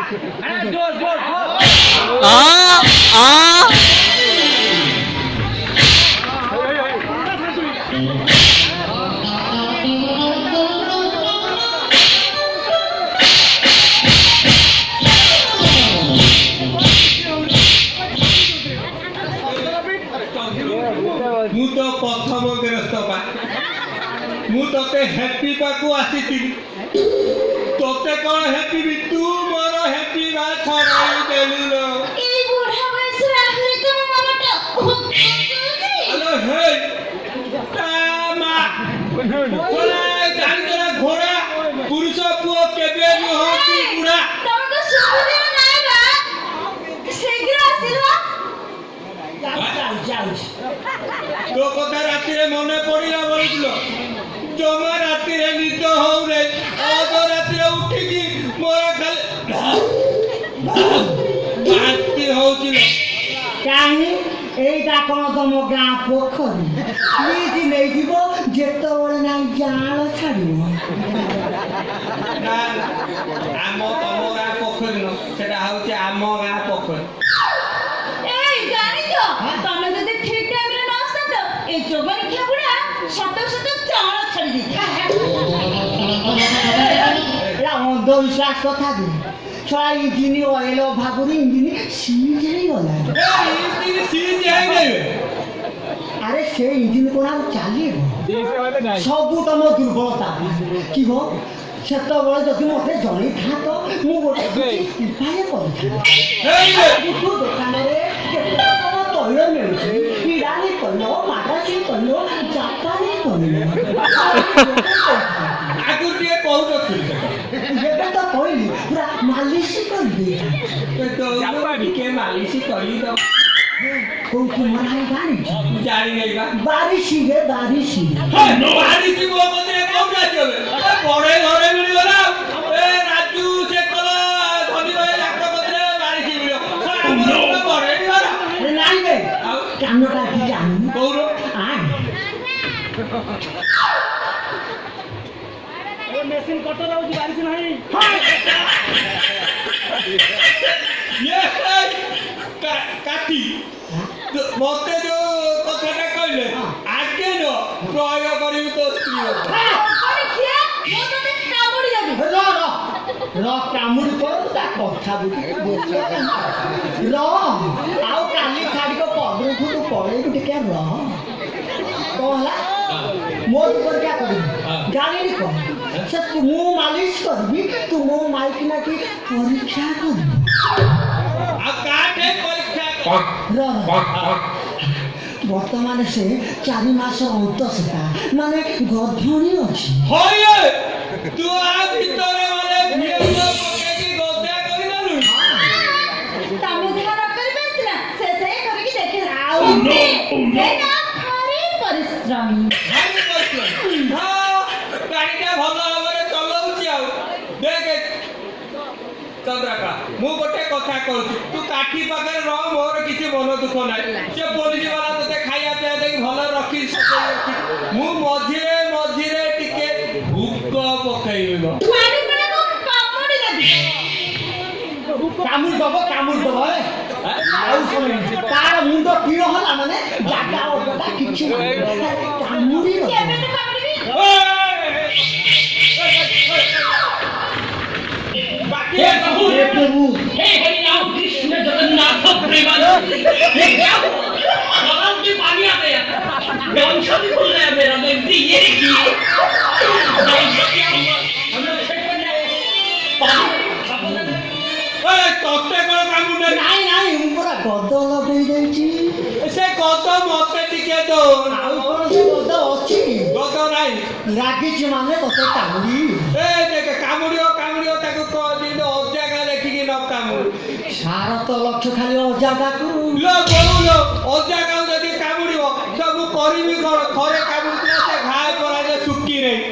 ମୁଁ ତ ପ୍ରଥମ ଗେରସ୍ତ ପା ମୁଁ ତତେ ହେପିବାକୁ ଆସିଥିଲି ତତେ କଣ ହେପିବି ତୁ ମୋର ହେପିବା ଛଡ଼ାଇ ଦେଲୁ ଲୋ এই বুড়া বয়সের আখরে তো মামাটা আলো হে তা মা ঘোড়া জানজরা ঘোড়া পুরুষ পুଅ কেবে ବି হতি বুড়া তোমাকে সুবিধা নাই বা শীঘ্র আসিবা যাও তো কথা রাতিরে মনে পড়িলা বলছিল জমা রাতিরে নিদ হউ রে অধ রাতিরে উঠিকি মোর খালি বাতি হউছিল কাহিনী এইটা কোন তম গাঁ পোখରୀ ପ୍ଲିଜ୍ ନେଇଯିବ ଯେତେବେଳେ ନାଇଁ ଜାଳ ଛାଡ଼ିବ ନା ଆମ ତମ ଗାଁ ପୋଖରୀ ନ ସେଟା ହଉଛି ଆମ ଗାଁ ପୋଖରୀ এই জানিছ তুমি যদি ঠিক টাইমে না আসত এই জোবানি খেবুড়া শত শত চাল ছাড়ি দিত ଏଇଟା ଅନ୍ଧବିଶ୍ୱାସ କଥା ବି ଛଡ଼ା ଇଞ୍ଜିନ ଅଏଲ ଅଭାବରୁ ଇଞ୍ଜିନ ସିଜ୍ ହେଇଗଲା ଆରେ ସେ ଇଞ୍ଜିନ କ'ଣ ଆଉ ଚାଲିବ ସବୁ ତମ ଦୁର୍ବଳତା କିହ ସେତେବେଳେ ଯଦି ମୋତେ ଜଣେଇଥାନ୍ତ ମୁଁ ଗୋଟେ ଉପାୟ କରିଥାନ୍ତି ଦୋକାନରେ କେତେ କ'ଣ ତୈଳ ମିଳୁଛି ଇରାନୀ ତୈଳ ମାଦ୍ରାସୀ ତୈଳ ଜାପାନୀ ତୈଳ ଆଗରୁ ଟିକେ କହୁନଥିଲି ଏବେ ତ କହିଲି ପୁରା ମାଲିସ କରିଦେଇଥାନ୍ତି ଟିକେ ମାଲିସ କରିଦବ କୋଉଠି ମନାଇ ଜାଣିଛୁ ଜାଣିନେଇ ବା ବାରିଶିରେ ବାରିଶି ବାରିଶି ମୋ କତିରେ କୋଉଠି ଆସିବ ବଡେ ଘରେ ମିଳିଗଲା ଏ ରାଜୁ ସେ କଲ ଧନୀ ଭାଇ ଆଙ୍କ କତିରେ ବାରିଶି ମିଳିବ ଆମର ବଡେ ଘର ନାଇଁ ବେ ଆଉ କାନଟା କି ଜାଣିନି କହୁନ ମେସିନ୍ କଟର ହଉଛି ବାରିଶି ନାହିଁ କାଟି ମତେ ଯୋଉ କଥାଟା କହିଲେ ଆଗେ ନ ପ୍ରୟୋଗ କରିବି ତୋ ସ୍ତ୍ରୀ କାମୁଡି ପଡୁ ତା କଥା ବୁଝି ଆଉ କାଲି ଛାଡିକ ପଦରଠୁ ତୁ ପଳେଇବୁ ଟିକେ କଣ ହେଲା ମୋ ପରୀକ୍ଷା କରିବି ଜାଣିନି କଣ ସେ ମୁଁ ମାଲିସ କରିବି ତୁ ମୋ ମାଇକିନା କି ପରୀକ୍ଷା କରିବି ଆଉ କାଟେ ପରୀକ୍ଷା ବର୍ତ୍ତମାନ ସେ 4 ମାସ ଅନ୍ତଃସତ୍ତା ମାନେ ଗର୍ଭଣୀ ଅଛି ତୁ ଆ ଭିତରେ ମାନେ ପକେଇକି ଗଦା କରିଦେଲୁ ତମେ ଯାହା ଡକ୍ଟର ପାଇଥିଲା ସେ କରିକି ଦେଖେ ଆଉ ସେଇଟା ଭାରି ପରିଶ୍ରମୀ ଗାଡ଼ିଟା ଭଲ ଭାବରେ ଚଲଉଛି ଆଉ ଦେଖେ ଚନ୍ଦ୍ରକା ମୁଁ ଗୋଟେ କଥା କହୁଛି ତୁ କାଠି ପାଖରେ ରହ ମୋର କିଛି ମନ ଦୁଃଖ ନାହିଁ ସେ ପୋଲିସ ବାଲା ତୋତେ ଖାଇବା ପିଇବା ଦେଇକି ଭଲ ରଖି ମୁଁ ମଝିରେ ମଝିରେ ଟିକେ ଭୁକ ପକେଇବ କାମୁଡି ଦବ ଆଉ ତାର ମୁଣ୍ଡ ପିଳ ହେଲା ମାନେ ଜାଗା ଅଜା କିଛି କାମୁଡି प्रभु हे हरि राम कृष्ण जगन्नाथ प्रेमानंद ये क्या गलाव में पानी आ गया गामछा भी खुल गया मेरा मैं ये देखिए गामछा क्या हुआ हम लोग छठ कर जाए ତତେ କଣ କାମୁଡେ ନାଇଁ ମୁଁ ପୁରା ଗଦ ଲଗେଇ ଦେଇଛି ସେ ଗଦ ମତେ ଟିକେ ଦୋ ଆଉ କଣ ସେ ଗଦ ଅଛି ଗଦ ନାହିଁ ରାଗିଛି ମାନେ ତତେ କାମୁଡି ଦେଖେ କାମୁଡିବ ତାକୁ କହିଲି ଅଜାଗା ଦେଖିକି ନ କାମୁଡୁ ସାର ତ ଲକ୍ଷ୍ୟ ଖାଲି ଅଜାଗାକୁ ଅଜାଗାକୁ ଯଦି କାମୁଡିବ ତ ମୁଁ କରିବି କଣ ଥରେ କାମୁଡିଥିଲା ସେ ଘାଏ ପରା ଯେ ଶୁକି ନାହିଁ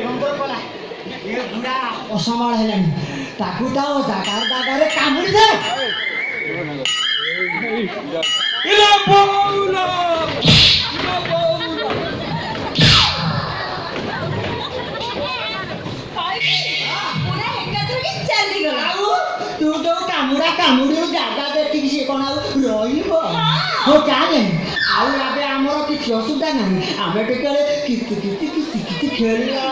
ଅସମାଳ ହେଲାଣି ତାକୁ ତା ଜାଗାରେ କାମୁଡି ଦେ ତୁ ଯୋଉ କାମ କାମୁଡ଼ା କାମୁଡ଼ିରୁ ଜାଗା ଦେଖିକି ସିଏ କ'ଣ ଆଉ ରହିବ? ହଉ ଚାଲେ ଆଉ ଏବେ ଆମର କିଛି ଅସୁବିଧା ନାହିଁ ଆମେ ଟିକେ କିତି କିତି କିତି କିତି ଖେଳିବା।